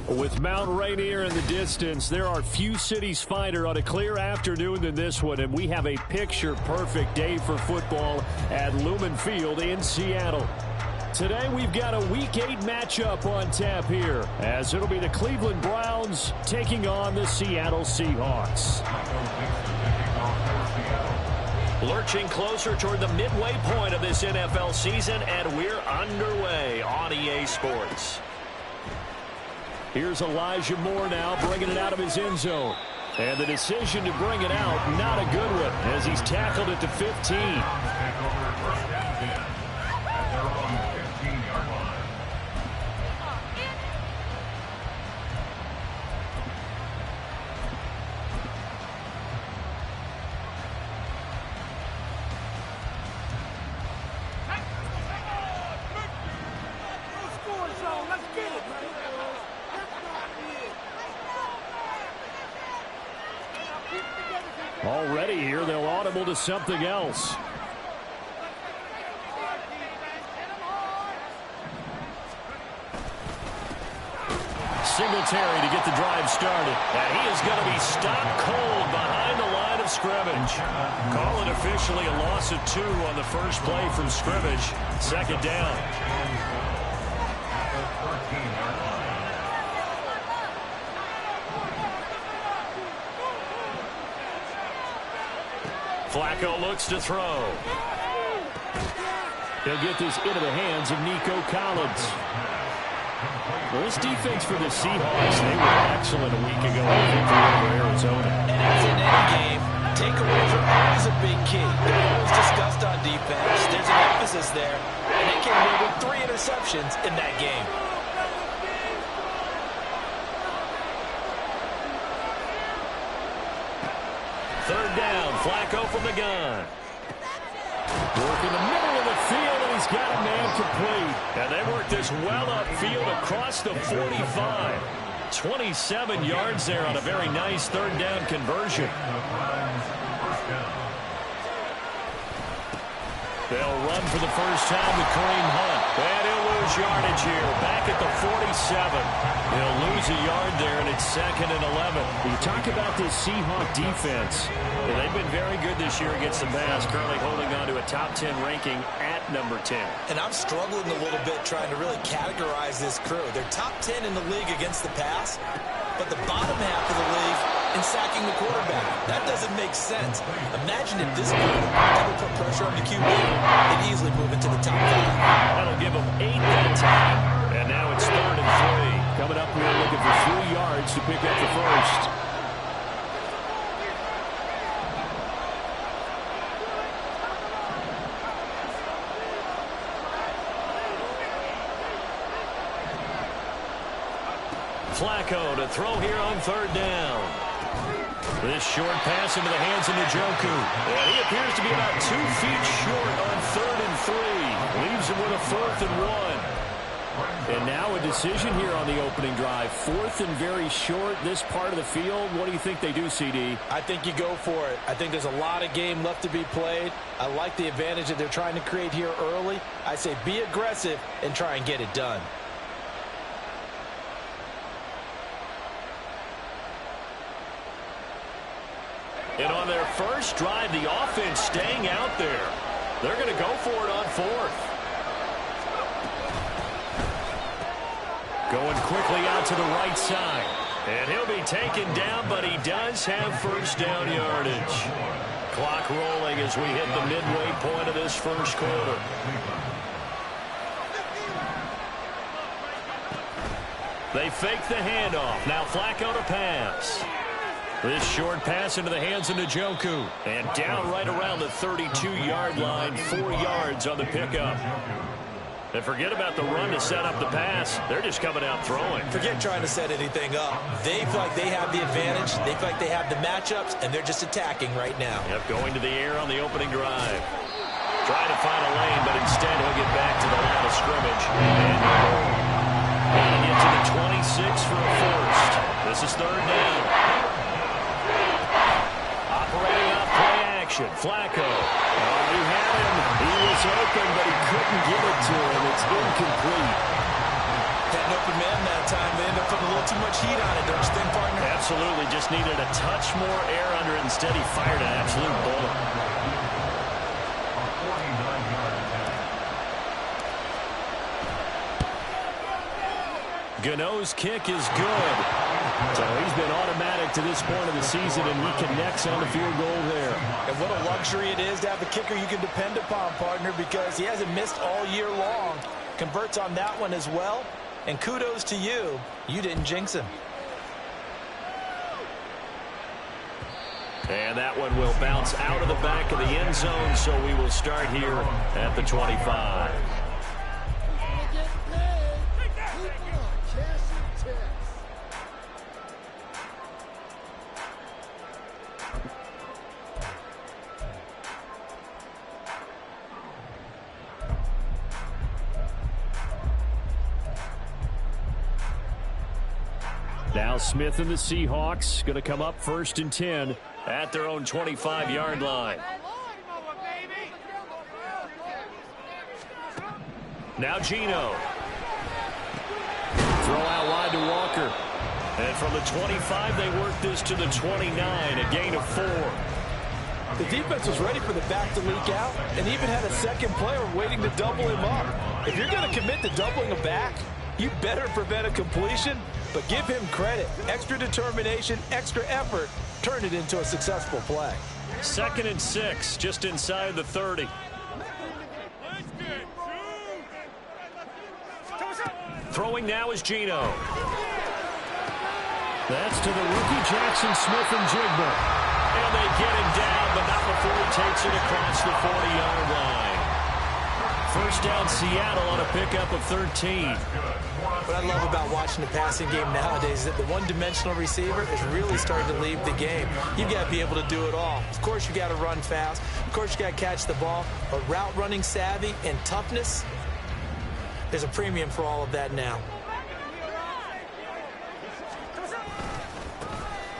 With Mount Rainier in the distance, there are few cities finer on a clear afternoon than this one, and we have a picture-perfect day for football at Lumen Field in Seattle. Today, we've got a Week 8 matchup on tap here, as it'll be the Cleveland Browns taking on the Seattle Seahawks. Lurching closer toward the midway point of this NFL season, and we're underway on EA Sports. Here's Elijah Moore now bringing it out of his end zone. And the decision to bring it out, not a good one, as he's tackled it to 15. Already here, they'll audible to something else. Singletary to get the drive started. And he is going to be stopped cold behind the line of scrimmage. Call it officially a loss of 2 on the first play from scrimmage. Second down. Flacco looks to throw. He'll get this into the hands of Nico Collins. Well, this defense for the Seahawks, they were excellent a week ago in victory over Arizona. And as in any game, takeaways are always a big key. They're always discussed on defense. There's an emphasis there, and they came away with 3 interceptions in that game. Third down, Flacco from the gun. Working the middle of the field, and he's got a man complete. And they work this well upfield across the 45. 27 yards there on a very nice third down conversion. They'll run for the first time with Kareem Hunt. And he'll lose yardage here. Back at the 47. He'll lose a yard there, and it's 2nd and 11. You talk about this Seahawk defense. Well, they've been very good this year against the pass, currently holding on to a top 10 ranking at number 10. And I'm struggling a little bit trying to really categorize this crew. They're top 10 in the league against the pass, but the bottom half of the league in sacking the quarterback. That doesn't make sense. Imagine if this group ever put pressure on the QB, they'd easily move into the top 5. That'll give them 8 that time. And now it's 3rd and 3. Coming up, we're looking for 3 yards to pick up the first. Flacco to throw here on 3rd down. This short pass into the hands of Njoku. And he appears to be about 2 feet short on 3rd and 3. Leaves him with a 4th and 1. And now a decision here on the opening drive. 4th and very short, this part of the field. What do you think they do, CD? I think you go for it. I think there's a lot of game left to be played. I like the advantage that they're trying to create here early. I say be aggressive and try and get it done. And on their first drive, the offense staying out there. They're going to go for it on 4th. Going quickly out to the right side. And he'll be taken down, but he does have first down yardage. Clock rolling as we hit the midway point of this first quarter. They fake the handoff. Now Flacco to pass. This short pass into the hands of Njoku. And down right around the 32-yard line. 4 yards on the pickup. And forget about the run to set up the pass. They're just coming out throwing. Forget trying to set anything up. They feel like they have the advantage. They feel like they have the matchups, and they're just attacking right now. Yep, going to the air on the opening drive. Trying to find a lane, but instead he'll get back to the line of scrimmage. And get to the 26 for a first. This is third down. Operating off play action. Flacco. You had him. He was open, but he couldn't get it to him. It's incomplete. Had an open man that time. They ended up putting a little too much heat on it, don't you think, partner? Absolutely. Just needed a touch more air under it. Instead, he fired an absolute bullet. Gano's kick is good. So he's been automatic to this point of the season, and he connects on the field goal there. And what a luxury it is to have a kicker you can depend upon, partner, because he hasn't missed all year long. Converts on that one as well. And kudos to you. You didn't jinx him. And that one will bounce out of the back of the end zone, so we will start here at the 25. Now Smith and the Seahawks going to come up 1st and 10 at their own 25-yard line. Now Geno. Throw out wide to Walker. And from the 25, they work this to the 29, a gain of 4. The defense was ready for the back to leak out and even had a second player waiting to double him up. If you're going to commit to doubling a back, you better prevent a completion, but give him credit. Extra determination, extra effort, turn it into a successful play. 2nd and 6, just inside the 30. Throwing now is Geno. That's to the rookie Jackson Smith-Njigba. And they get him down, but not before he takes it across the 40-yard line. First down Seattle on a pickup of 13. What I love about watching the passing game nowadays is that the one-dimensional receiver is really starting to leave the game. You've got to be able to do it all. Of course, you got to run fast. Of course, you got to catch the ball. But route running savvy and toughness, there's a premium for all of that now.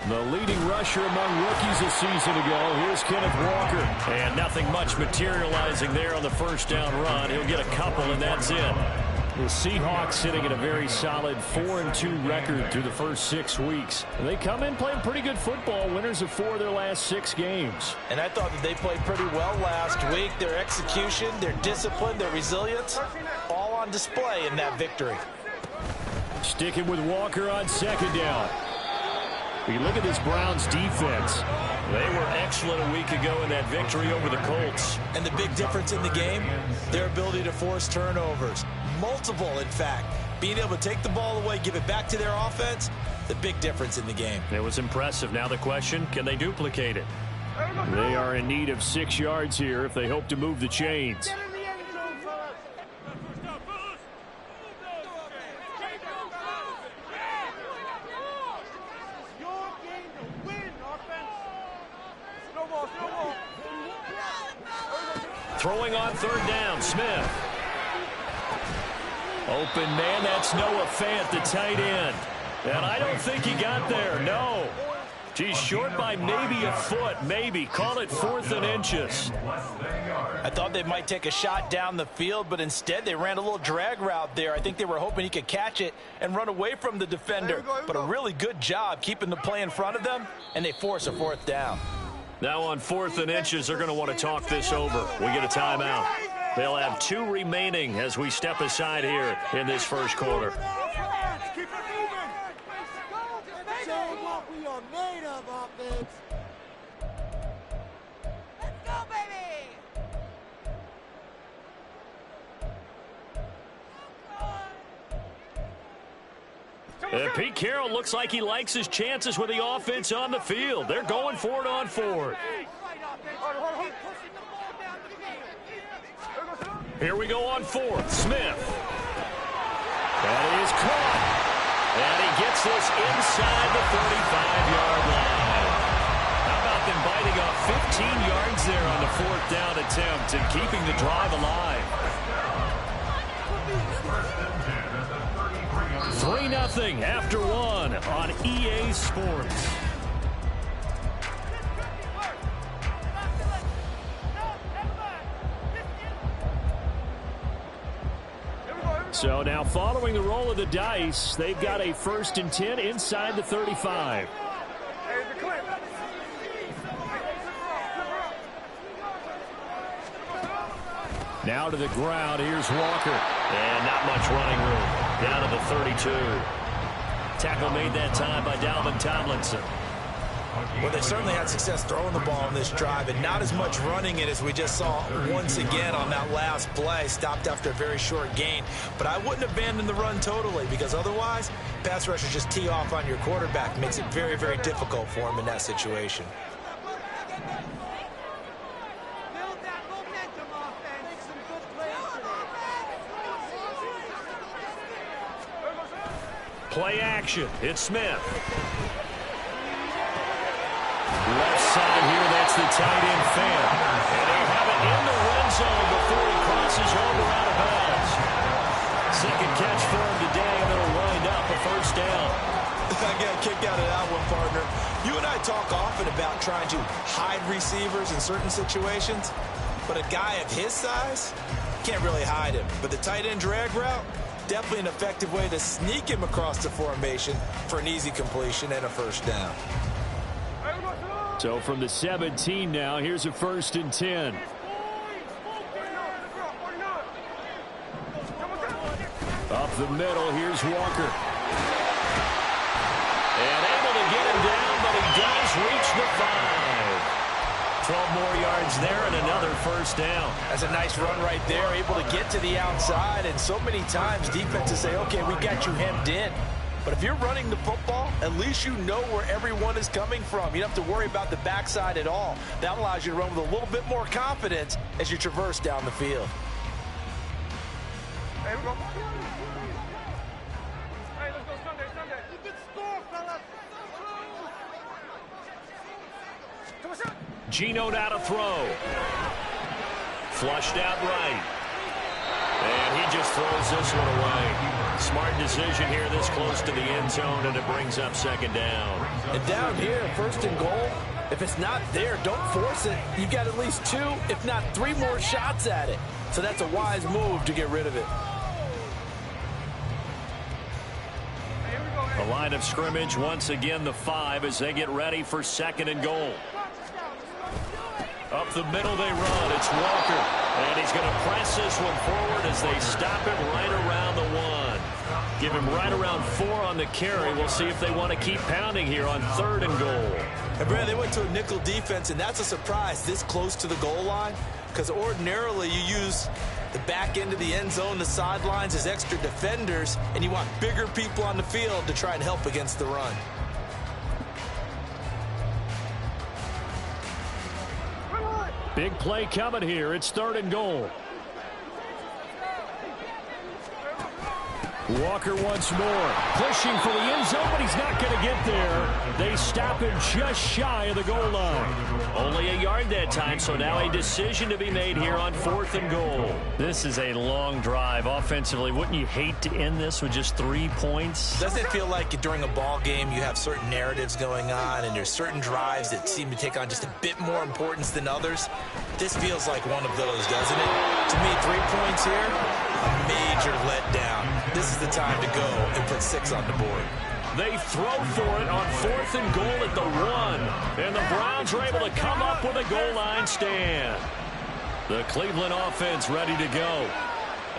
The leading rusher among rookies a season ago. Here's Kenneth Walker. And nothing much materializing there on the first down run. He'll get a couple, and that's it. The Seahawks sitting at a very solid 4-2 record through the first 6 weeks. They come in playing pretty good football, winners of 4 of their last 6 games. And I thought that they played pretty well last week. Their execution, their discipline, their resilience, all on display in that victory. Sticking with Walker on 2nd down. We look at this Browns defense. They were excellent a week ago in that victory over the Colts. And the big difference in the game, their ability to force turnovers. Multiple, in fact. Being able to take the ball away, give it back to their offense, the big difference in the game. It was impressive. Now the question, can they duplicate it? They are in need of 6 yards here if they hope to move the chains. Throwing on 3rd down, Smith. Open man, that's Noah Fant, the tight end. And I don't think he got there, no. He's short by maybe a foot, maybe. Call it 4th and inches. I thought they might take a shot down the field, but instead they ran a little drag route there. I think they were hoping he could catch it and run away from the defender. But a really good job keeping the play in front of them, and they force a 4th down. Now on 4th and inches, they're going to want to talk this over. We get a timeout. They'll have 2 remaining as we step aside here in this first quarter. are made of, offense. Let's go, baby! Pete Carroll looks like he likes his chances with the offense on the field. They're going for it on fourth. Here we go on fourth. Smith. That is caught. And he gets this inside the 35-yard line. How about them biting off 15 yards there on the fourth down attempt and keeping the drive alive? 3-0 after one on EA Sports. So now following the roll of the dice, they've got a 1st and 10 inside the 35. Now to the ground. Here's Walker. And not much running room. Down to the 32. Tackle made that time by Dalvin Tomlinson. Well, they certainly had success throwing the ball on this drive, and not as much running it as we just saw once again on that last play. Stopped after a very short gain. But I wouldn't abandon the run totally, because otherwise, pass rushers just tee off on your quarterback. Makes it very, very difficult for him in that situation. Play action. It's Smith. Left side here, that's the tight end fan. And they have it in the red zone before he crosses over out of bounds. Second catch for him today, and it'll wind up a 1st down. I got a kick out of that one, partner. You and I talk often about trying to hide receivers in certain situations, but a guy of his size can't really hide him. But the tight end drag route, definitely an effective way to sneak him across the formation for an easy completion and a 1st down. So from the 17 now, here's a 1st and 10. Up the middle, here's Walker. And able to get him down, but he does reach the 5. 12 more yards there and another 1st down. That's a nice run right there, able to get to the outside. And so many times defenses say, okay, we got you hemmed in. But if you're running the football, at least you know where everyone is coming from. You don't have to worry about the backside at all. That allows you to run with a little bit more confidence as you traverse down the field. Hey, we go. Hey, let's go Sunday. Good score, fellas. Come on, son. Geno now to throw. Flushed out right. And he just throws this one away. Smart decision here this close to the end zone, and it brings up 2nd down. And down here, 1st and goal, if it's not there, don't force it. You've got at least 2, if not 3 more shots at it. So that's a wise move to get rid of it. The line of scrimmage, once again, the 5 as they get ready for 2nd and goal. Up the middle they run. It's Walker. And he's going to press this one forward as they stop him right around the 1. Give him right around 4 on the carry. We'll see if they want to keep pounding here on 3rd and goal. And Brad, they went to a nickel defense, and that's a surprise this close to the goal line, because ordinarily you use the back end of the end zone, the sidelines as extra defenders, and you want bigger people on the field to try and help against the run. Big play coming here. It's 3rd and goal. Walker once more, pushing for the end zone, but he's not going to get there. They stop him just shy of the goal line. Only a yard that time, so now a decision to be made here on 4th and goal. This is a long drive offensively. Wouldn't you hate to end this with just 3 points? Doesn't it feel like during a ball game you have certain narratives going on, and there's certain drives that seem to take on just a bit more importance than others? This feels like one of those, doesn't it? To me, 3 points here, a major letdown. This is the time to go and put 6 on the board. They throw for it on 4th and goal at the 1. And the Browns are able to come up with a goal line stand. The Cleveland offense ready to go.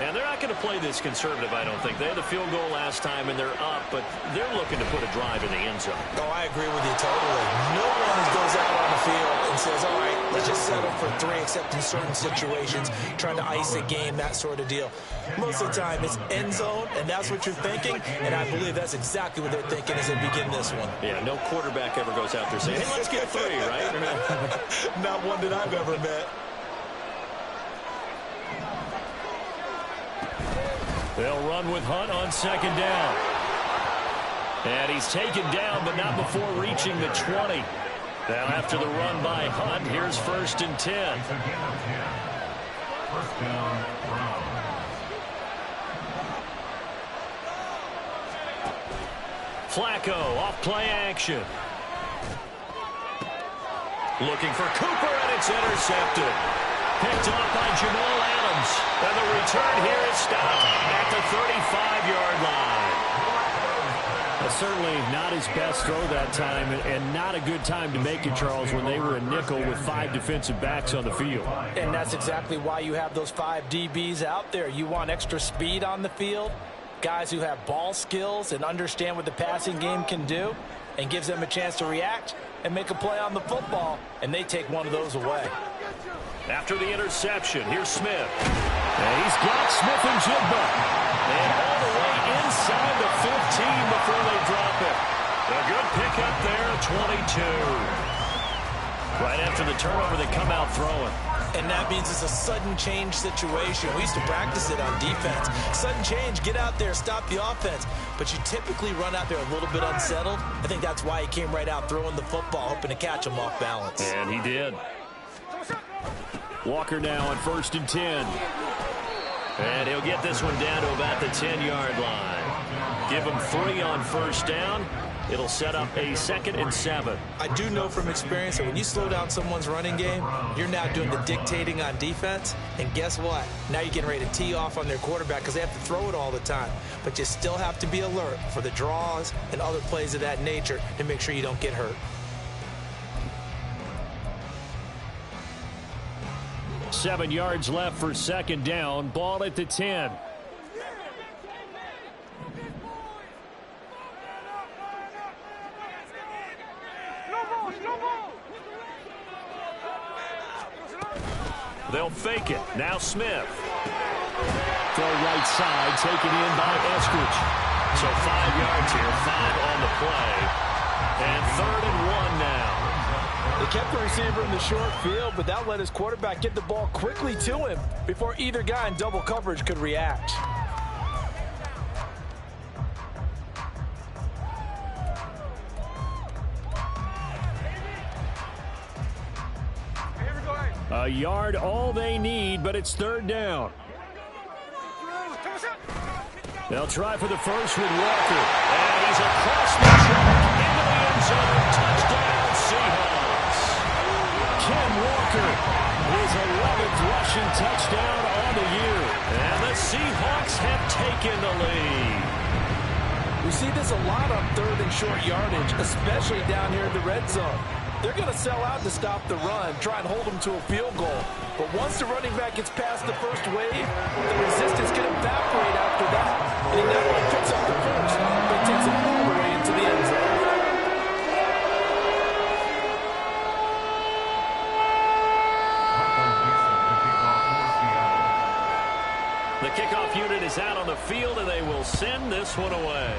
And they're not going to play this conservative, I don't think. They had the field goal last time, and they're up, but they're looking to put a drive in the end zone. Oh, I agree with you totally. No one goes out on the field and says, all right, let's just settle for 3, except in certain situations, trying to ice a game, that sort of deal. Most of the time, it's end zone, and that's what you're thinking, and I believe that's exactly what they're thinking as they begin this one. Yeah, no quarterback ever goes out there saying, hey, let's get 3, right? Not one that I've ever met. They'll run with Hunt on second down. And he's taken down, but not before reaching the 20. Now after the run by Hunt, here's 1st and 10. First down, Brown. Flacco off play action. Looking for Cooper, and it's intercepted. Picked off by Jamal Adams. And the return here is stopped at the 35-yard line. Certainly not his best throw that time, and not a good time to make it, Charles, when they were a nickel with 5 defensive backs on the field. And that's exactly why you have those 5 DBs out there. You want extra speed on the field, guys who have ball skills and understand what the passing game can do, and gives them a chance to react and make a play on the football, and they take one of those away. After the interception, here's Smith. And he's got Smith and Jigba. And all the way inside the 15 before they drop it. A good pickup there, 22. Right after the turnover, they come out throwing. And that means it's a sudden change situation. We used to practice it on defense. Sudden change, get out there, stop the offense. But you typically run out there a little bit unsettled. I think that's why he came right out throwing the football, hoping to catch him off balance. And he did. Walker now on 1st and 10. And he'll get this one down to about the 10-yard line. Give him 3 on 1st down. It'll set up a 2nd and 7. I do know from experience that when you slow down someone's running game, you're now doing the dictating on defense. And guess what? Now you're getting ready to tee off on their quarterback because they have to throw it all the time. But you still have to be alert for the draws and other plays of that nature to make sure you don't get hurt. 7 yards left for 2nd down. Ball at the 10. They'll fake it. Now Smith. Throw right side, taken in by Eskridge. So 5 yards here, 5 on the play. And 3rd and 1 now. They kept the receiver in the short field, but that let his quarterback get the ball quickly to him before either guy in double coverage could react. A yard all they need, but it's 3rd down. They'll try for the first with Walker. And he's across the track into the end zone. Touchdown, Seahawks. Ken Walker, his 11th rushing touchdown on the year. And the Seahawks have taken the lead. We see this a lot on 3rd and short yardage, especially down here in the red zone. They're going to sell out to stop the run, try and hold them to a field goal. But once the running back gets past the first wave, the resistance can evaporate after that. And he not only picks up the first, but takes it all the way into the end zone. The kickoff unit is out on the field, and they will send this one away.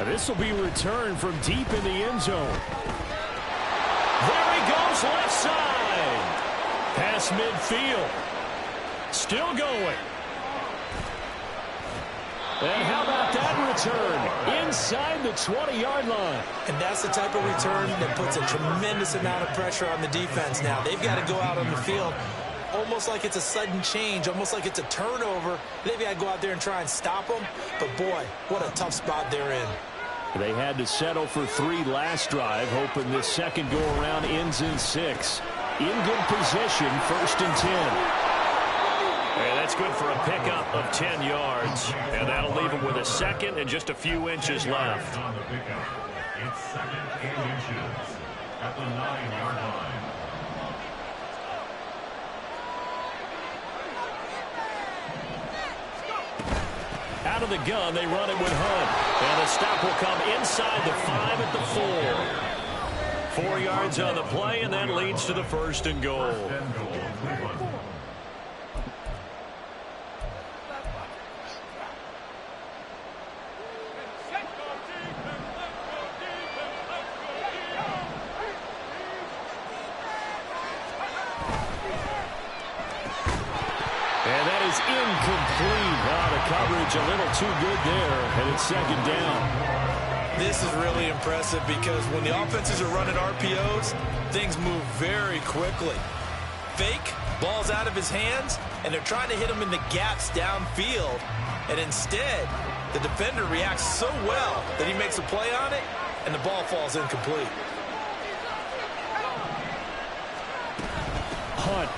This will be returned from deep in the end zone. There he goes, left side. Pass midfield. Still going. And how about that return? Inside the 20-yard line. And that's the type of return that puts a tremendous amount of pressure on the defense now. They've got to go out on the field almost like it's a sudden change, almost like it's a turnover. They've got to go out there and try and stop them. But, boy, what a tough spot they're in. They had to settle for 3 last drive, hoping this second go-around ends in 6. In good position, 1st and 10. And that's good for a pickup of 10 yards. And that'll leave them with a 2nd and just a few inches left. On the pickup, it's 2nd and inches at the 9-yard line. out of the gun. They run it with Hunt. And the stop will come inside the 5 at the 4. 4 yards on the play, and that leads to the 1st and goal. And that is incomplete. The coverage a little too good there, and it's 2nd down. This is really impressive because when the offenses are running RPOs, things move very quickly. Fake, ball's out of his hands, and they're trying to hit him in the gaps downfield. And instead, the defender reacts so well that he makes a play on it, and the ball falls incomplete. Hunt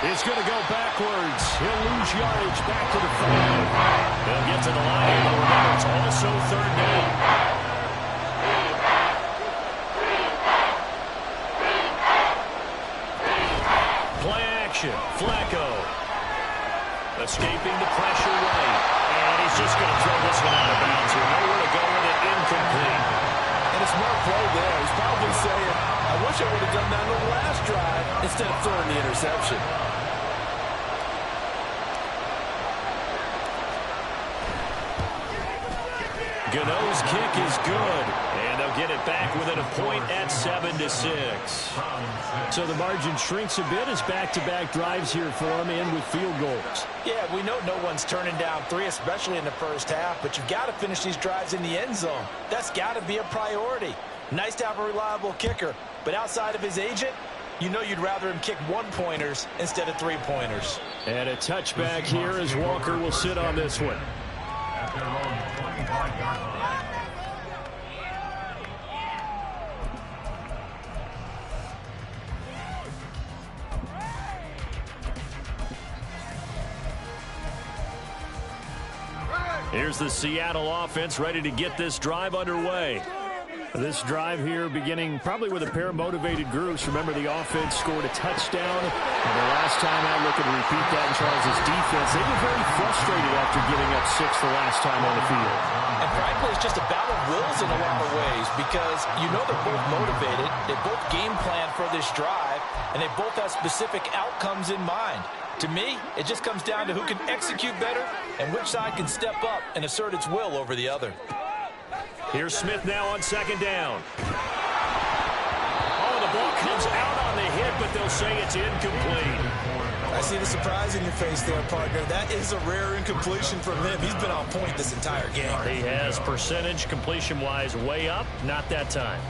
is going to go backwards. He'll lose yardage back to the 5. They'll get to the line, but remember, it's also 3rd down. Play action. Flacco. Escaping the pressure right. And he's just going to throw this one out of bounds here. Nowhere to go with it. Incomplete. And a smart play there. He's probably saying, I wish I would have done that on the last drive instead of throwing the interception. Gano's kick is good, and they'll get it back within a point at 7-6. So the margin shrinks a bit as back-to-back drives here for them and with field goals. Yeah, we know no one's turning down 3, especially in the first half, but you've got to finish these drives in the end zone. That's got to be a priority. Nice to have a reliable kicker, but outside of his agent, you know you'd rather him kick 1-pointers instead of 3-pointers. And a touchback here as Walker will sit on this one. At their own 25-yard line. Here's the Seattle offense ready to get this drive underway. This drive here beginning probably with a pair of motivated groups. Remember, the offense scored a touchdown. And the last time I look at repeat that in Charles' defense, they were very frustrated after giving up 6 the last time on the field. And frankly, it's just a battle of wills in a lot of ways because you know they're both motivated. They both game plan for this drive, and they both have specific outcomes in mind. To me, it just comes down to who can execute better and which side can step up and assert its will over the other. Here's Smith now on 2nd down. Oh, the ball comes out on the hit, but they'll say it's incomplete. I see the surprise in your face there, partner. That is a rare incompletion from him. He's been on point this entire game. He has percentage completion-wise way up, not that time.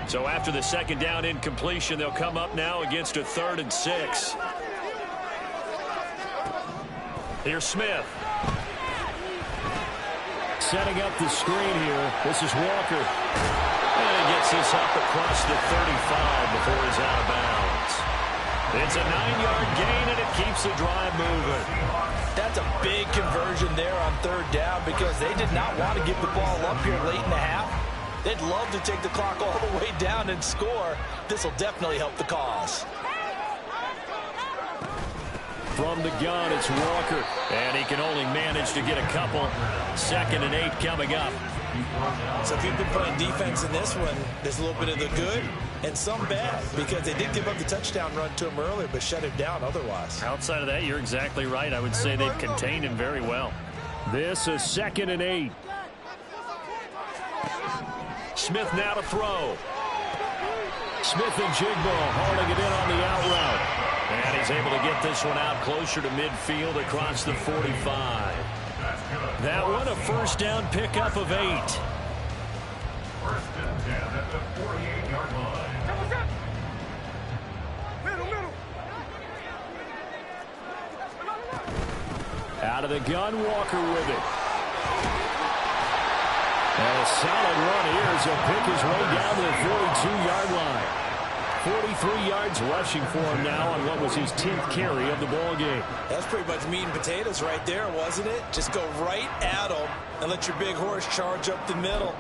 So after the 2nd down incompletion, they'll come up now against a 3rd and 6. Here's Smith. Setting up the screen here. This is Walker. And he gets this up across the 35 before he's out of bounds. It's a 9-yard gain, and it keeps the drive moving. That's a big conversion there on 3rd down because they did not want to give the ball up here late in the half. They'd love to take the clock all the way down and score. This will definitely help the cause. From the gun, it's Walker. And he can only manage to get a couple. 2nd and 8 coming up. So if you've been playing defense in this one, there's a little bit of the good and some bad because they did give up the touchdown run to him earlier but shut him down otherwise. Outside of that, you're exactly right. I would say they've contained him very well. This is 2nd and 8. Smith now to throw. Smith and Jigbo hauling it in on the out route. And he's able to get this one out closer to midfield across the 45. That one a 1st down pickup of 8. 1st and 10 at the 48-yard line. Out of the gun, Walker with it. And a solid run here as he'll pick his way down to the 42-yard line. 43 yards rushing for him now on what was his 10th carry of the ball game. That's pretty much meat and potatoes right there, wasn't it? Just go right at him and let your big horse charge up the middle.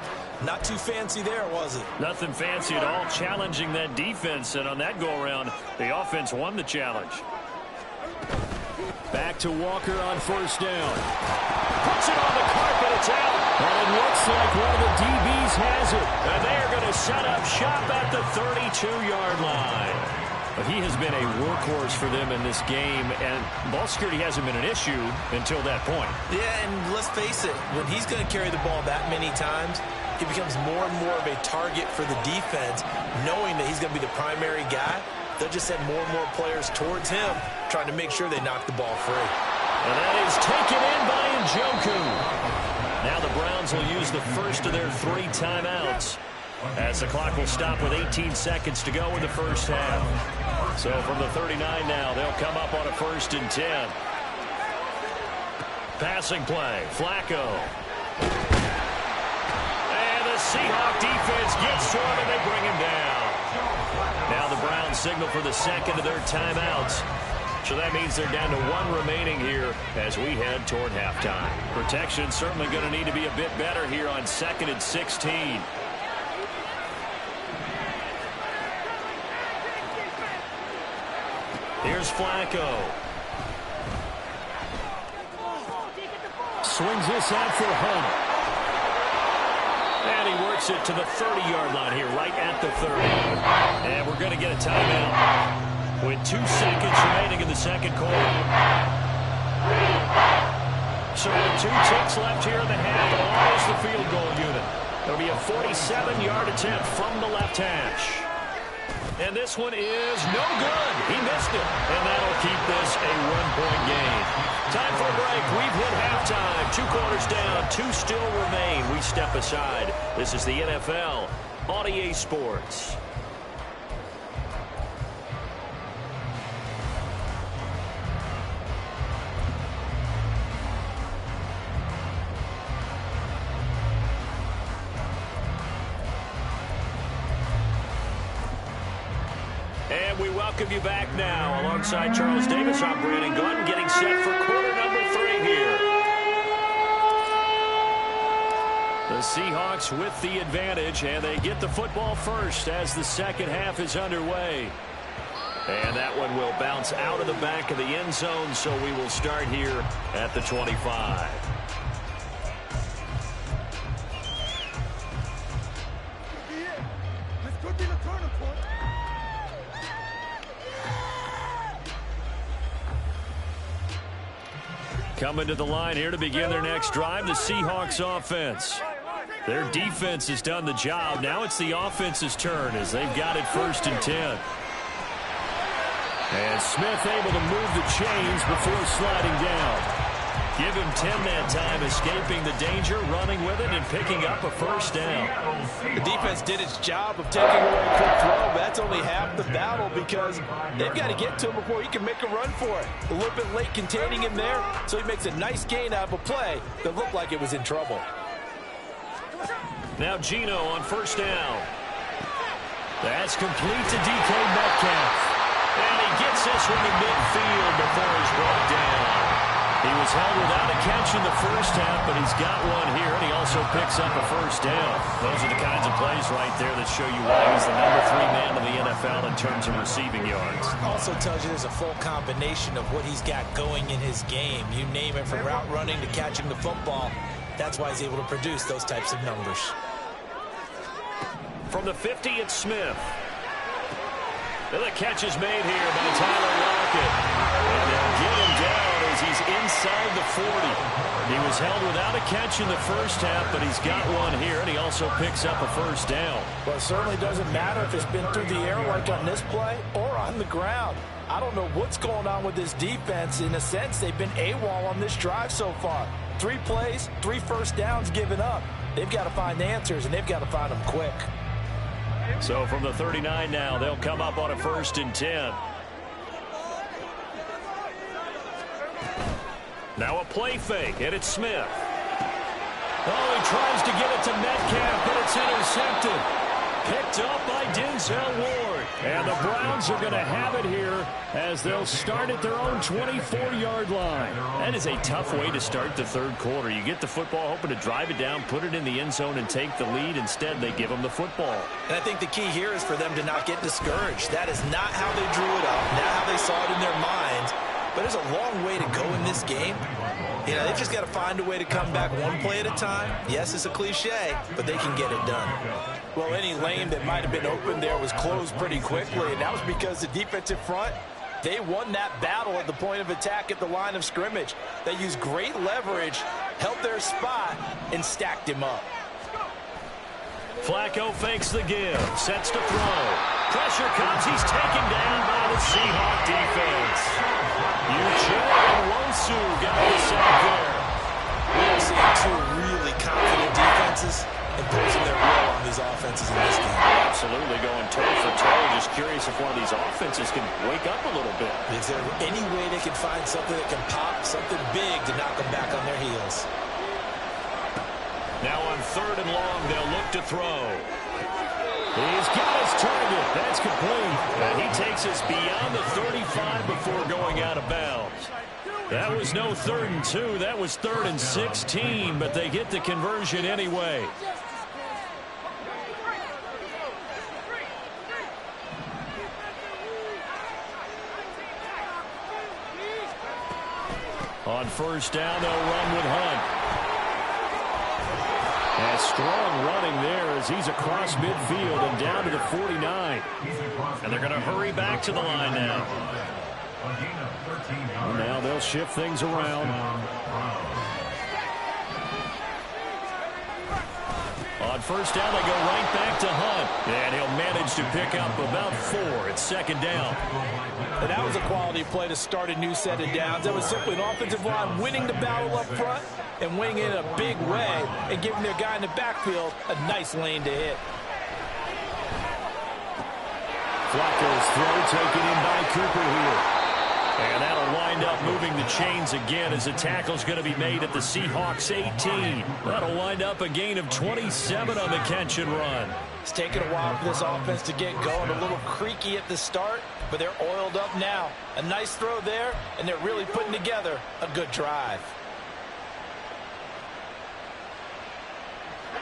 Not too fancy there, was it? Nothing fancy at all, challenging that defense, and on that go-around, the offense won the challenge. Back to Walker on first down. Puts it on the carpet, it's out. And it looks like one of the DBs has it. And they are going to set up shop at the 32-yard line. But he has been a workhorse for them in this game, and ball security hasn't been an issue until that point. Yeah, and let's face it, when he's going to carry the ball that many times, he becomes more and more of a target for the defense, knowing that he's going to be the primary guy. They'll just send more and more players towards him, trying to make sure they knock the ball free. And that is taken in by Njoku. Now the Browns will use the first of their 3 timeouts, as the clock will stop with 18 seconds to go in the first half. So from the 39 now, they'll come up on a 1st and 10. Passing play, Flacco. And the Seahawk defense gets to him, and they bring him down. Now the Browns signal for the second of their timeouts. So that means they're down to 1 remaining here as we head toward halftime. Protection certainly going to need to be a bit better here on 2nd and 16. Here's Flacco. Swings this out for Hunt. And he works it to the 30-yard line here, right at the 30. And we're going to get a timeout with 2 seconds remaining in the second quarter. So 2 ticks left here in the half, almost the field goal unit. It'll be a 47-yard attempt from the left hash. And this one is no good. He missed it. And that'll keep this a 1-point game. Time for a break. We've hit halftime. 2 quarters down. 2 still remain. We step aside. This is the NFL on EA Sports. And we welcome you back now. Alongside Charles Davis, I'm MaddenGoonz, getting set for quarter number 3 here. The Seahawks with the advantage, and they get the football first as the second half is underway. And that one will bounce out of the back of the end zone, so we will start here at the 25. This could be the turning point. Coming to the line here to begin their next drive, the Seahawks offense. Their defense has done the job. Now it's the offense's turn as they've got it 1st and 10. And Smith able to move the chains before sliding down. Give him 10 that time, escaping the danger, running with it, and picking up a 1st down. The defense did its job of taking away a quick throw, but that's only half the battle because they've got to get to him before he can make a run for it. A little bit late containing him there, so he makes a nice gain out of a play that looked like it was in trouble. Now Geno on 1st down. That's complete to DK Metcalf. And he gets this one to midfield before he's brought down. He was held without a catch in the first half, but he's got one here, and he also picks up a 1st down. Those are the kinds of plays right there that show you why he's the number 3 man in the NFL in terms of receiving yards. Also tells you there's a full combination of what he's got going in his game. You name it, from route running to catching the football. That's why he's able to produce those types of numbers. From the 50, it's Smith. And the catch is made here by Tyler Lockett. And they'll get him down as he's inside the 40. He was held without a catch in the first half, but he's got one here, and he also picks up a 1st down. Well, it certainly doesn't matter if it's been through the air like on this play or on the ground. I don't know what's going on with this defense. In a sense, they've been AWOL on this drive so far. 3 plays, 3 1st downs given up. They've got to find answers, and they've got to find them quick. So from the 39 now, they'll come up on a 1st and 10. Now a play fake, and it's Smith. Oh, he tries to get it to Metcalf, but it's intercepted. Picked up by Denzel Ward. And the Browns are going to have it here as they'll start at their own 24-yard line. That is a tough way to start the third quarter. You get the football, hoping to drive it down, put it in the end zone, and take the lead. Instead, they give them the football. And I think the key here is for them to not get discouraged. That is not how they drew it up, not how they saw it in their minds. But there's a long way to go in this game. You know, they've just got to find a way to come back one play at a time. Yes, it's a cliche, but they can get it done. Well, any lane that might have been open there was closed pretty quickly, and that was because the defensive front, they won that battle at the point of attack at the line of scrimmage. They used great leverage, held their spot, and stacked him up. Flacco fakes the give, sets to throw. Pressure comes, he's taken down by the Seahawk defense. and Wosu got the sack there. We're seeing two really confident defenses imposing their will on these offenses in this game. Absolutely going toe for toe. Just curious if one of these offenses can wake up a little bit. Is there any way they can find something that can pop, something big to knock them back on their heels? Now on 3rd and long, they'll look to throw. He's got his target. That's complete. And he takes us beyond the 35 before going out of bounds. That was no 3rd and 2. That was 3rd and 16, but they get the conversion anyway. On 1st down, they'll run with Hunt. And strong running there as he's across midfield and down to the 49. And they're going to hurry back to the line now. Now they'll shift things around. On 1st down, they go right back to Hunt. And he'll manage to pick up about 4. It's 2nd down. And that was a quality play to start a new set of downs. That was simply an offensive line winning the battle up front and winning it in a big way and giving their guy in the backfield a nice lane to hit. Flacco's throw taken in by Cooper here. And that'll wind up moving the chains again as the tackle's going to be made at the Seahawks 18. That'll wind up a gain of 27 on the catch and run. It's taken a while for this offense to get going. A little creaky at the start, but they're oiled up now. A nice throw there, and they're really putting together a good drive.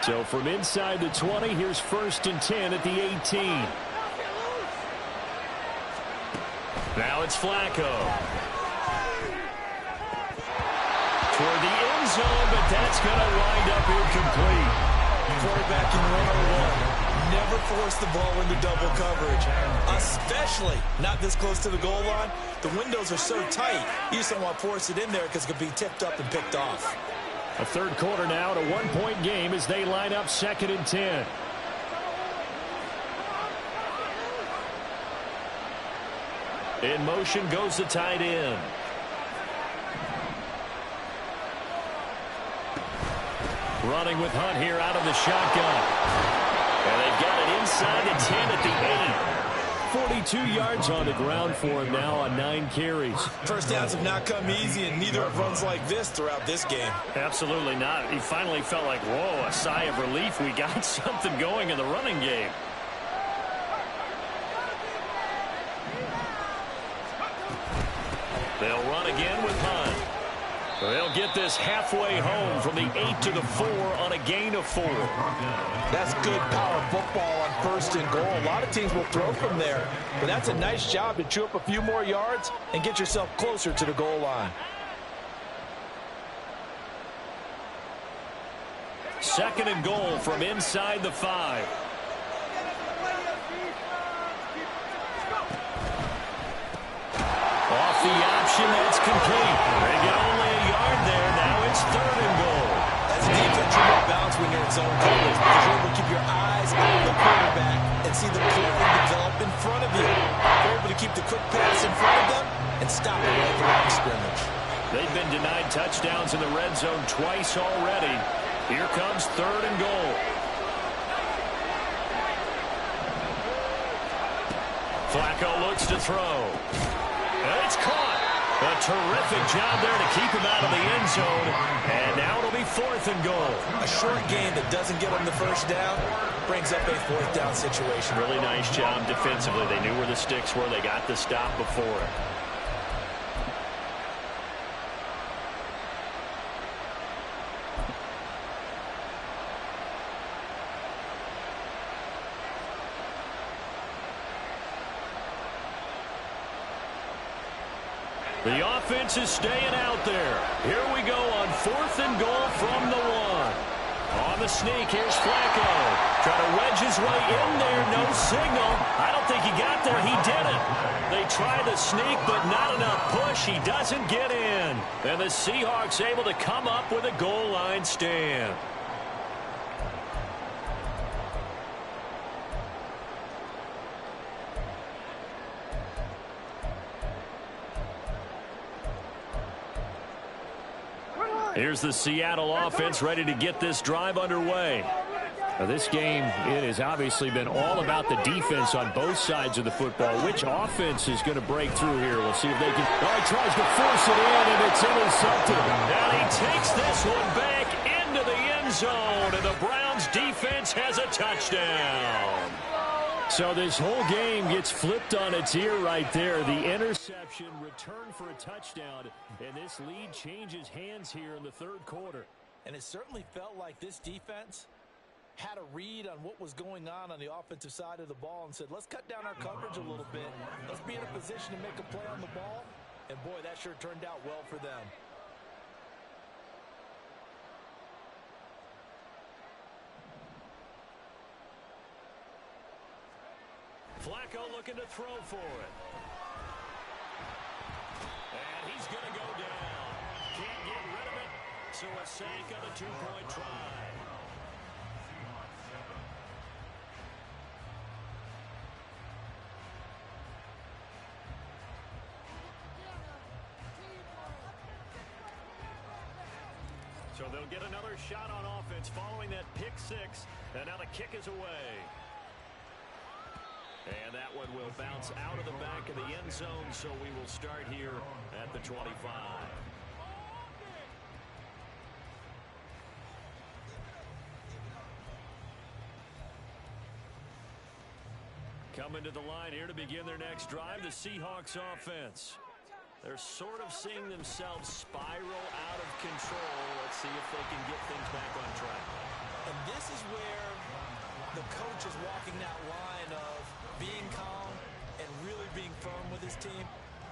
So from inside the 20, here's 1st and 10 at the 18. Now it's Flacco. Toward the end zone, but that's going to wind up incomplete. Quarterbacking 101. Never force the ball into double coverage, especially not this close to the goal line. The windows are so tight, you just don't want to force it in there because it could be tipped up and picked off. A 3rd quarter now at a 1-point game as they line up 2nd and 10. In motion goes the tight end. Running with Hunt here out of the shotgun. And they've got it inside the 10 at the 8. 42 yards on the ground for him now on 9 carries. First downs have not come easy, and neither have runs like this throughout this game. Absolutely not. He finally felt like, whoa, a sigh of relief. We got something going in the running game. They'll run again with Hunt. They'll get this halfway home from the 8 to the 4 on a gain of 4. That's good power football on 1st and goal. A lot of teams will throw from there, but that's a nice job to chew up a few more yards and get yourself closer to the goal line. 2nd and goal from inside the 5. Off the option, that's complete. They get only a yard there. Now it's 3rd and goal. As a defense, you're more balanced when you're in zone coverage because you're able to keep your eyes on the quarterback and see the play develop in front of you. You're able to keep the quick pass in front of them and stop it right at the line of scrimmage. They've been denied touchdowns in the red zone twice already. Here comes 3rd and goal. Flacco looks to throw. And it's caught. A terrific job there to keep him out of the end zone. And now it'll be 4th and goal. A short game that doesn't get them the first down brings up a 4th down situation. Really nice job defensively. They knew where the sticks were. They got the stop before it. The offense is staying out there. Here we go on 4th and goal from the 1. On the sneak, here's Flacco. Try to wedge his way in there, no signal. I don't think he got there. He didn't. They try the sneak, but not enough push. He doesn't get in. And the Seahawks able to come up with a goal line stand. Here's the Seattle offense ready to get this drive underway. Now this game, it has obviously been all about the defense on both sides of the football. Which offense is going to break through here? We'll see if they can. Oh, he tries to force it in, and it's intercepted. And he takes this one back into the end zone, and the Browns defense has a touchdown. So this whole game gets flipped on its ear right there. The interception, return for a touchdown, and this lead changes hands here in the 3rd quarter. And it certainly felt like this defense had a read on what was going on the offensive side of the ball and said, let's cut down our coverage a little bit. Let's be in a position to make a play on the ball. And, boy, that sure turned out well for them. Flacco looking to throw for it. And he's going to go down. Can't get rid of it. So a sack on a 2-point try. So they'll get another shot on offense following that pick 6. And now the kick is away. And that one will bounce out of the back of the end zone, so we will start here at the 25. Coming to the line here to begin their next drive, the Seahawks offense. They're sort of seeing themselves spiral out of control. Let's see if they can get things back on track. And this is where the coach is walking that line of being calm and really being firm with his team.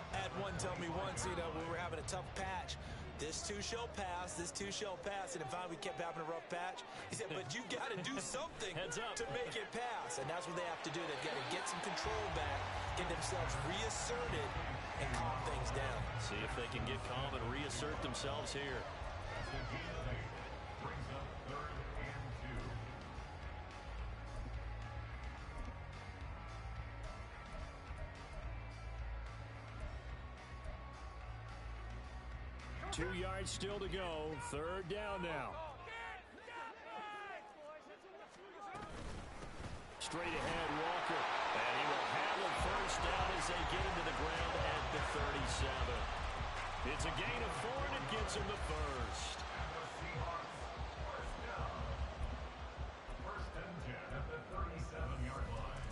I had one tell me once, we were having a tough patch. This too shall pass, this too shall pass. And finally we kept having a rough patch. He said, but you got to do something to make it pass. And that's what they have to do. They've got to get some control back, get themselves reasserted, and calm things down. See if they can get calm and reassert themselves here. Brings up 3rd and 2. 2 yards still to go. 3rd down now. Straight ahead, Walker. And he will have a 1st down as they get into the ground at the 37. It's a gain of 4, and it gives him the 1st. First and 10 at the 37-yard line.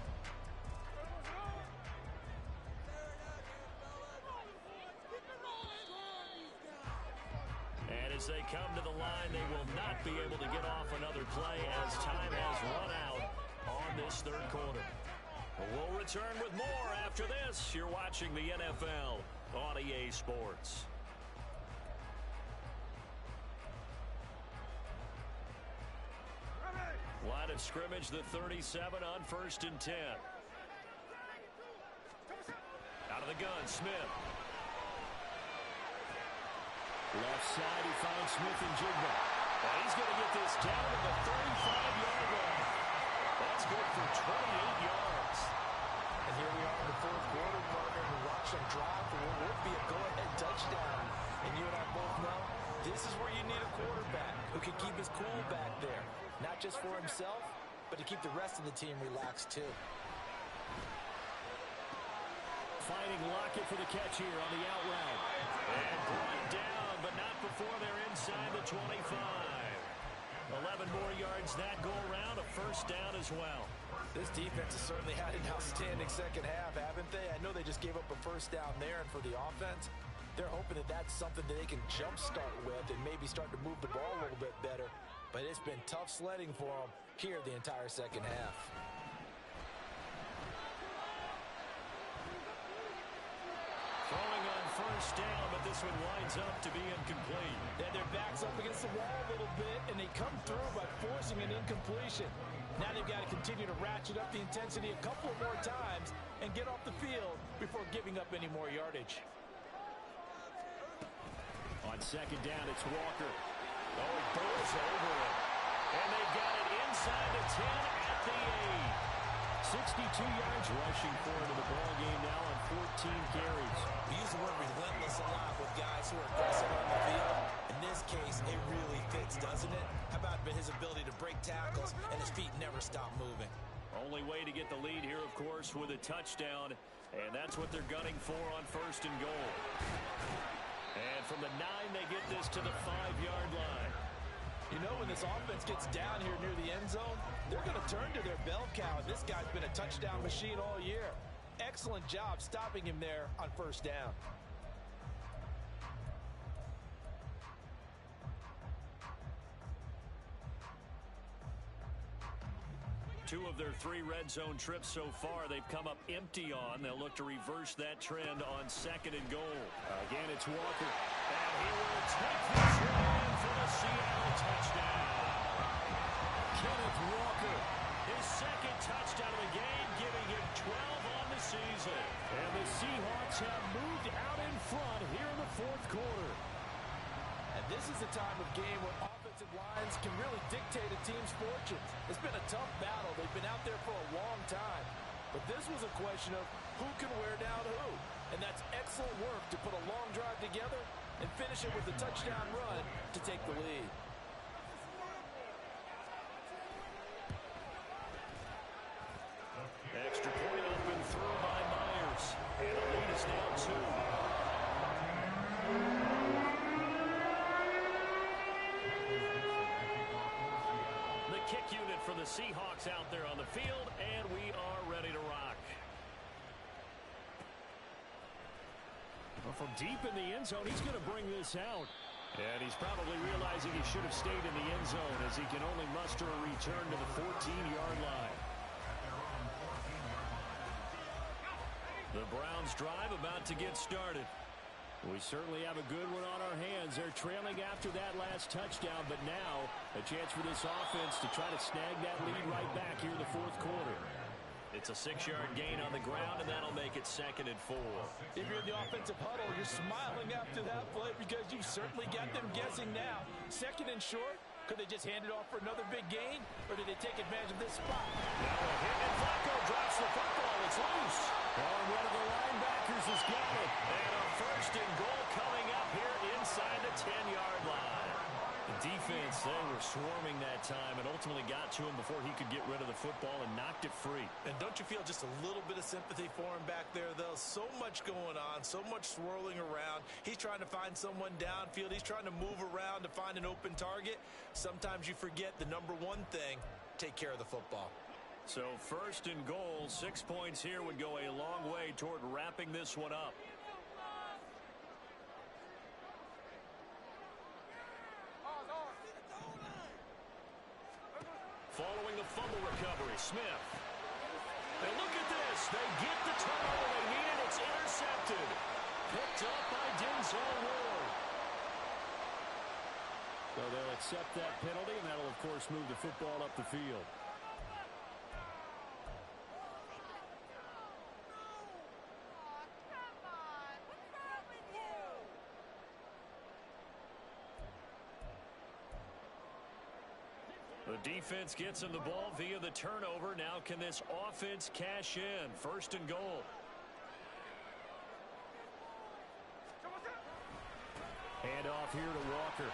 And as they come to the line, they will not be able to get off another play as time has run out on this 3rd quarter. We'll return with more after this. You're watching the NFL on EA Sports. Line of scrimmage, the 37 on 1st and 10. Out of the gun, Smith. Left side, he finds Smith and Jigba. And he's going to get this down to the 35-yard line. That's good for 28 yards. And here we are in the 4th quarter, partner, and we watch them drive for what would be a go-ahead touchdown. And you and I both know this is where you need a quarterback who can keep his cool back there. Not just for himself, but to keep the rest of the team relaxed too. Fighting Lockett for the catch here on the out route. And brought down, but not before they're inside the 25. 11 more yards that go around, a first down as well. This defense has certainly had an outstanding second half, haven't they? I know they just gave up a first down there, and for the offense, they're hoping that that's something that they can jumpstart with and maybe start to move the ball a little bit better. But it's been tough sledding for them here the entire second half. Throwing on first down, but this one winds up to be incomplete. Then their backs up against the wall a little bit, and they come through by forcing an incompletion. Now they've got to continue to ratchet up the intensity a couple more times and get off the field before giving up any more yardage. On second down, it's Walker. Oh, he throws over it. And they've got it inside the 10 at the 8. 62 yards rushing for him in the ball game now on 14 carries. We use the word relentless a lot with guys who are aggressive on the field. In this case, it really fits, doesn't it? How about his ability to break tackles and his feet never stop moving? Only way to get the lead here, of course, with a touchdown. And that's what they're gunning for on first and goal. And from the 9, they get this to the 5-yard line. You know, when this offense gets down here near the end zone, they're going to turn to their bell cow. This guy's been a touchdown machine all year. Excellent job stopping him there on first down. Two of their 3 red zone trips so far, they've come up empty on. They'll look to reverse that trend on second and goal. Again, it's Walker. And he will take this one for the Seattle touchdown. Kenneth Walker, his second touchdown of the game, giving him 12 on the season. And the Seahawks have moved out in front here in the fourth quarter. And this is a time of game where offensive lines can really dictate a team's fortunes. It's been a tough battle. They've been out there for a long time. But this was a question of who can wear down who. And that's excellent work to put a long drive together and finish it with a touchdown run to take the lead. Extra point up and through by Myers. And the lead is now 2. Kick unit for the Seahawks out there on the field, and we are ready to rock. Well, from deep in the end zone, he's going to bring this out. And he's probably realizing he should have stayed in the end zone as he can only muster a return to the 14-yard line. The Browns drive about to get started. We certainly have a good one on our hands. They're trailing after that last touchdown, but now a chance for this offense to try to snag that lead right back here in the fourth quarter. It's a 6-yard gain on the ground, and that'll make it 2nd and 4. If you're in the offensive huddle, you're smiling after that play because you've certainly got them guessing now. 2nd and short, could they just hand it off for another big gain, or did they take advantage of this spot? Now a hit, and Flacco drops the football. It's loose. And one of the linebackers has got it. And a 1st and goal coming up here inside the 10-yard line. The defense, they were swarming that time and ultimately got to him before he could get rid of the football and knocked it free. And don't you feel just a little bit of sympathy for him back there, though? So much going on, so much swirling around. He's trying to find someone downfield. He's trying to move around to find an open target. Sometimes you forget the number one thing, take care of the football. So 1st and goal, 6 points here would go a long way toward wrapping this one up. Following the fumble recovery, Smith. And look at this. They get the turnover they needed. It's intercepted. Picked up by Denzel Ward. So they'll accept that penalty, and that'll, of course, move the football up the field. The defense gets him the ball via the turnover. Now can this offense cash in? 1st and goal. Hand off here to Walker.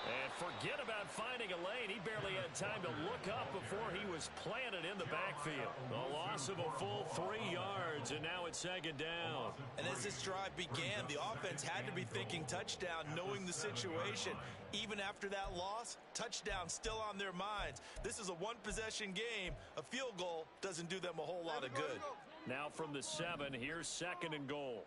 And forget about finding a lane. He barely had time to look up before he was planted in the backfield. A loss of a full 3 yards. and now it's second down. And as this drive began, the offense had to be thinking touchdown, knowing the situation. Even after that loss, touchdown still on their minds. This is a one-possession game. A field goal doesn't do them a whole lot of good. Now from the 7, here's second and goal.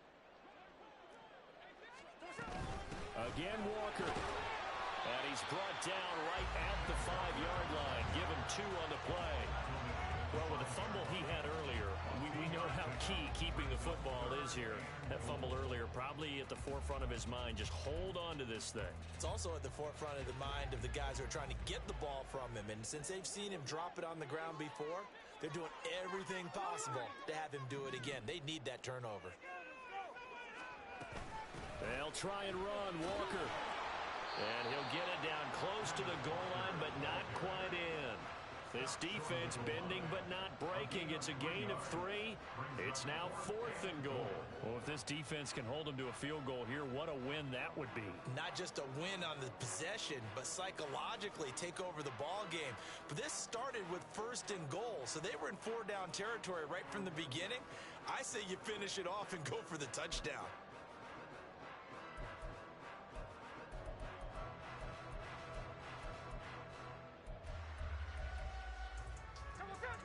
Again, Walker. And he's brought down right at the 5-yard line. Give him 2 on the play. Well, with the fumble he had earlier, we know how key keeping the football is here. That fumble earlier probably at the forefront of his mind. Just hold on to this thing. It's also at the forefront of the mind of the guys who are trying to get the ball from him. And since they've seen him drop it on the ground before, they're doing everything possible to have him do it again. They need that turnover. They'll try and run, Walker. And he'll get it down close to the goal line, but not quite in. This defense bending but not breaking. It's a gain of 3. It's now 4th and goal. Well, if this defense can hold them to a field goal here, what a win that would be. Not just a win on the possession, but psychologically take over the ball game. But this started with 1st and goal, so they were in 4-down territory right from the beginning. I say you finish it off and go for the touchdown.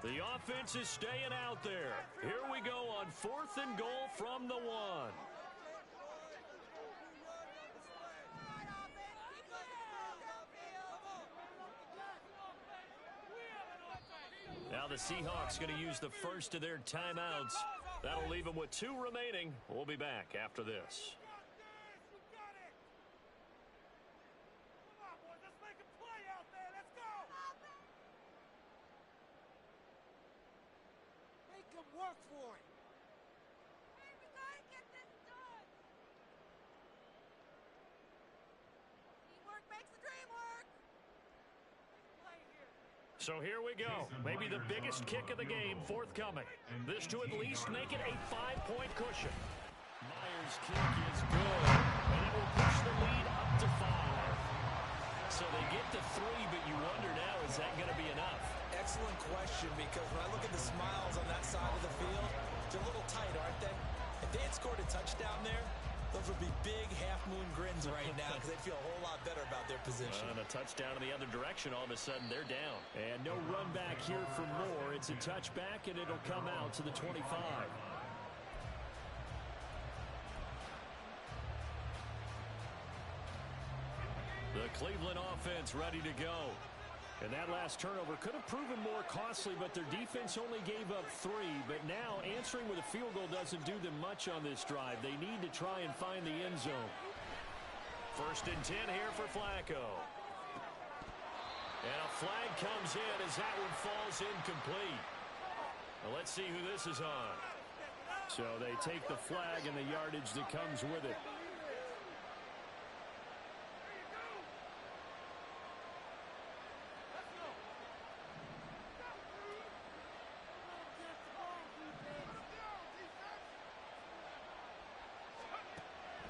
The offense is staying out there. Here we go on 4th and goal from the 1. Now the Seahawks going to use the first of their timeouts. That'll leave them with 2 remaining. We'll be back after this. Work for it. Hey, we gotta get this done. Teamwork makes the dream work. So here we go. Maybe the biggest kick of the game forthcoming. This to at least make it a 5-point cushion. Myers' kick is good, and it will push the lead up to 5. So they get to 3, but you wonder now, is that going to be enough? Excellent question, because when I look at the smiles on that side of the field, they're a little tight, aren't they? If they had scored a touchdown there, those would be big half-moon grins right now because they'd feel a whole lot better about their position. And a touchdown in the other direction, all of a sudden they're down. And no run back here for more. It's a touchback, and it'll come out to the 25. The Cleveland offense ready to go. And that last turnover could have proven more costly, but their defense only gave up 3. But now answering with a field goal doesn't do them much on this drive. They need to try and find the end zone. 1st and 10 here for Flacco. And a flag comes in as that one falls incomplete. Well, let's see who this is on. So they take the flag and the yardage that comes with it.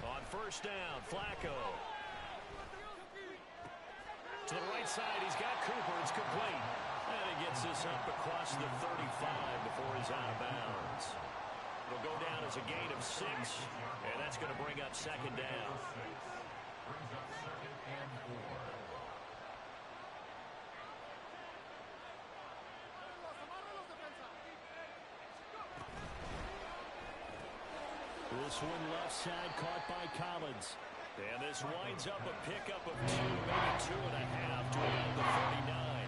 On 1st down, Flacco. To the right side, he's got Cooper. It's complete. And he gets this up across the 35 before he's out of bounds. It'll go down as a gain of 6, and that's going to bring up 2nd down. Brings up 2nd and 4. This one left side caught by Collins. And this winds up a pickup of 2, maybe 2.5 to around the 39.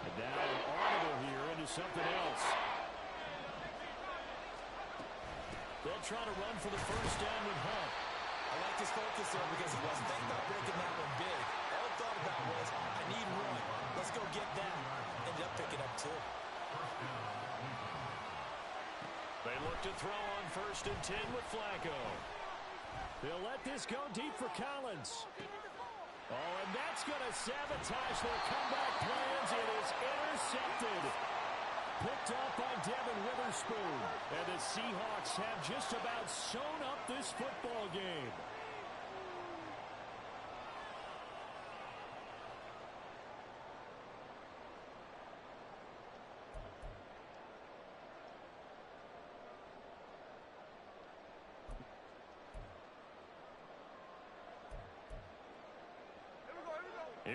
And now an audible here into something else. They'll try to run for the 1st down with Hunt. I like this focus there because he wasn't thinking about breaking that one big. All he thought about was, I need 1. Let's go get that. Ended up picking up 2. They look to throw on 1st and 10 with Flacco. They'll let this go deep for Collins. Oh, and that's going to sabotage their comeback plans. It is intercepted. Picked off by Devin Witherspoon. And the Seahawks have just about sewn up this football game.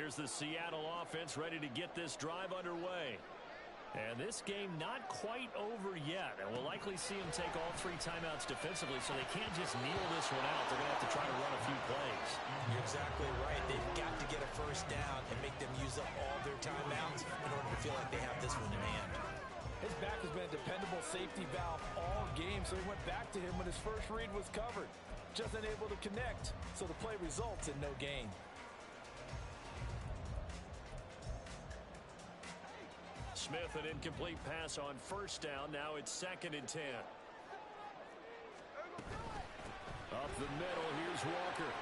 here's the Seattle offense ready to get this drive underway. And this game not quite over yet. And we'll likely see them take all 3 timeouts defensively, so they can't just kneel this one out. They're going to have to try to run a few plays. You're exactly right. They've got to get a first down and make them use up all their timeouts in order to feel like they have this one in hand. His back has been a dependable safety valve all game, so he went back to him when his first read was covered. Just unable to connect, so the play results in no gain. Smith, an incomplete pass on first down. Now it's 2nd and 10. Up the middle, here's Walker.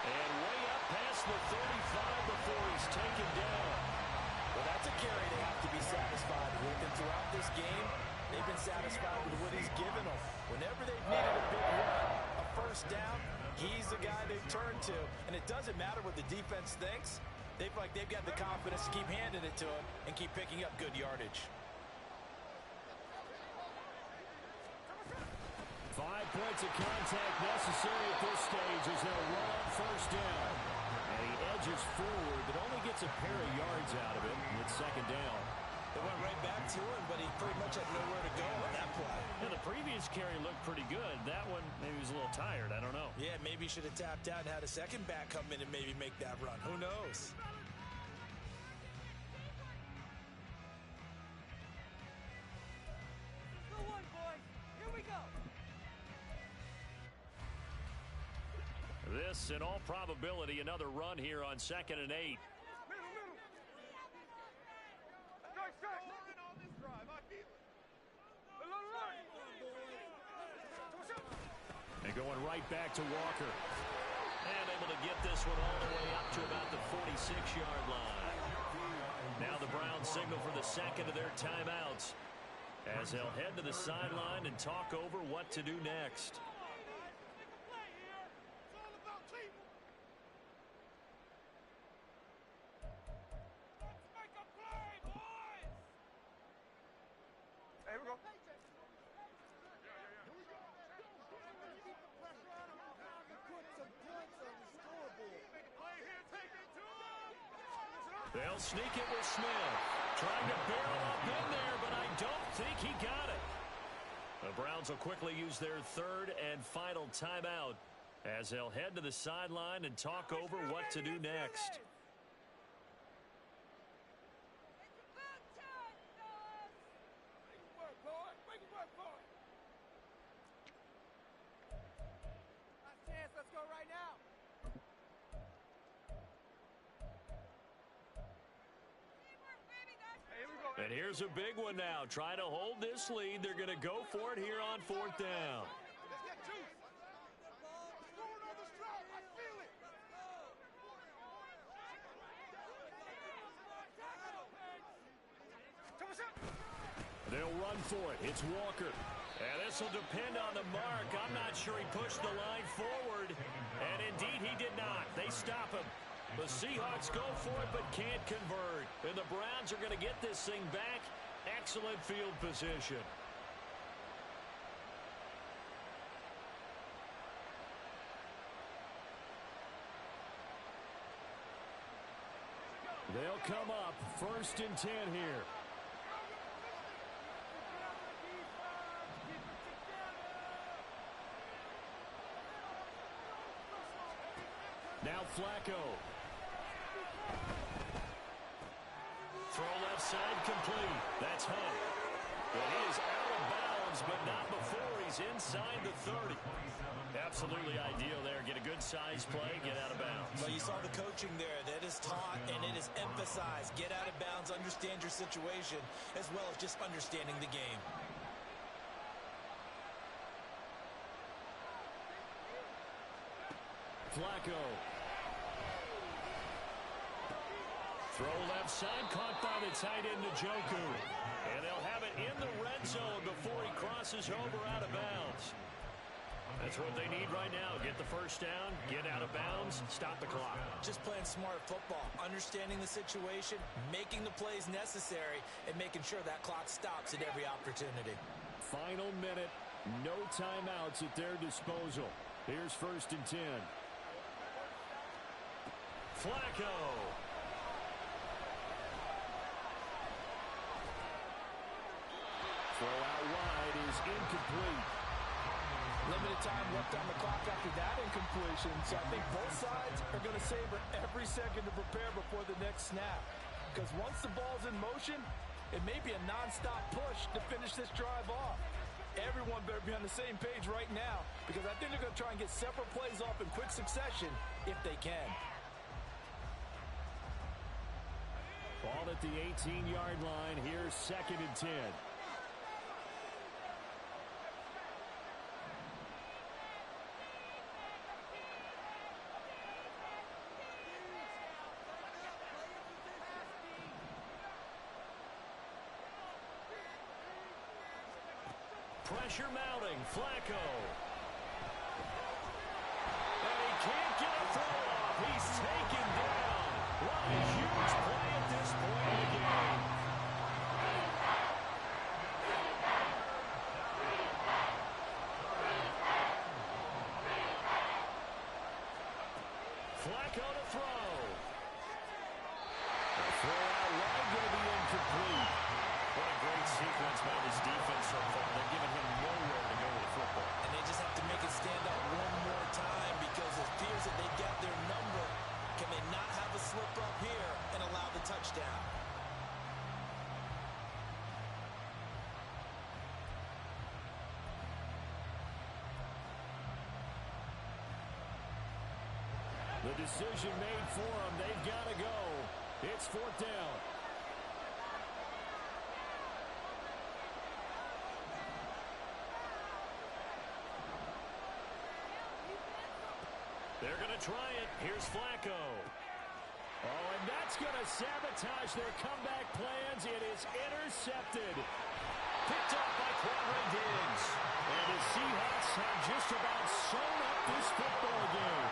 And way up past the 35 before he's taken down. Well, that's a carry they have to be satisfied with. And throughout this game, they've been satisfied with what he's given them. Whenever they've needed a big run, a first down, he's the guy they've turned to. And it doesn't matter what the defense thinks. They feel like they've got the confidence to keep handing it to him and keep picking up good yardage. 5 points of contact necessary at this stage as they'll run on first down. And he edges forward, but only gets a pair of yards out of it with 2nd down. They went right back to him, but he pretty much had nowhere to go on that play. Yeah, the previous carry looked pretty good. That one, maybe he was a little tired. I don't know. Yeah, maybe he should have tapped out and had a second back come in and maybe make that run. Who knows? Go one, boys. Here we go. This, in all probability, another run here on 2nd and 8. Middle. Strike. On this drive. I feel it. And going right back to Walker. And able to get this one all the way up to about the 46-yard line. Now the Browns signal for the 2nd of their timeouts as they'll head to the sideline and talk over what to do next. Hey, here we go. They'll sneak it with Smith. Trying to barrel up in there, but I don't think he got it. The Browns will quickly use their 3rd and final timeout as they'll head to the sideline and talk over what to do next. Let's go right now. Hey, here we go. And here's a big one now. Trying to hold this lead. They're going to go for it here on 4th down. Let's get juice. Scoring on this drive. I feel it. They'll run for it. It's Walker. And this will depend on the mark. I'm not sure he pushed the line forward. And indeed, he did not. They stop him. The Seahawks go for it but can't convert. And the Browns are going to get this thing back. Excellent field position. They'll come up 1st and 10 here. Now Flacco. Throw left side complete. That's Hunt. Well, he is out of bounds, but not before he's inside the 30. Absolutely ideal there. Get a good size play, get out of bounds. Well, you saw the coaching there. That is taught and it is emphasized. Get out of bounds, understand your situation, as well as just understanding the game. Flacco. Throw left side, caught by the tight end, Njoku. And they'll have it in the red zone before he crosses over out of bounds. That's what they need right now. Get the first down, get out of bounds, stop the clock. Just playing smart football, understanding the situation, making the plays necessary, and making sure that clock stops at every opportunity. Final minute, no timeouts at their disposal. Here's 1st and 10. Flacco. Throw out wide is incomplete. Limited time left on the clock after that incompletion, so I think both sides are going to savor every second to prepare before the next snap. Because once the ball's in motion, it may be a nonstop push to finish this drive off. Everyone better be on the same page right now, because I think they're going to try and get several plays off in quick succession if they can. Ball at the 18-yard line. Here's 2nd and 10. Pressure mounting. Flacco. And he can't get a throw off. He's taken down. What a huge play at this point in the game. Flacco to throw. The throw out wide will be incomplete. What a great sequence by this defense so far. They're giving him nowhere to go with the football. And they just have to make it stand out one more time because it appears that they got their number. Can they not have a slip up here and allow the touchdown? The decision made for them. They've got to go. It's 4th down. They're going to try it. Here's Flacco. Oh, and that's going to sabotage their comeback plans. It is intercepted. Picked off by Quadra Diggs. And the Seahawks have just about sewn up this football game.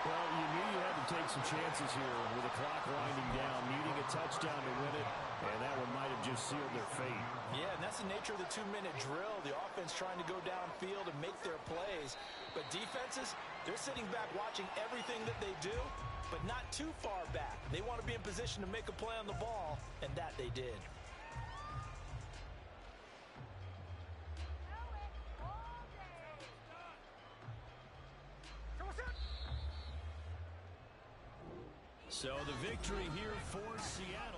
Well, you knew you had to take some chances here with the clock winding down, needing a touchdown to win it, and that one might have just sealed their fate. Yeah, and that's the nature of the 2-minute drill. The offense trying to go downfield and make their plays. But defenses, they're sitting back watching everything that they do, but not too far back. They want to be in position to make a play on the ball, and that they did. So the victory here for Seattle.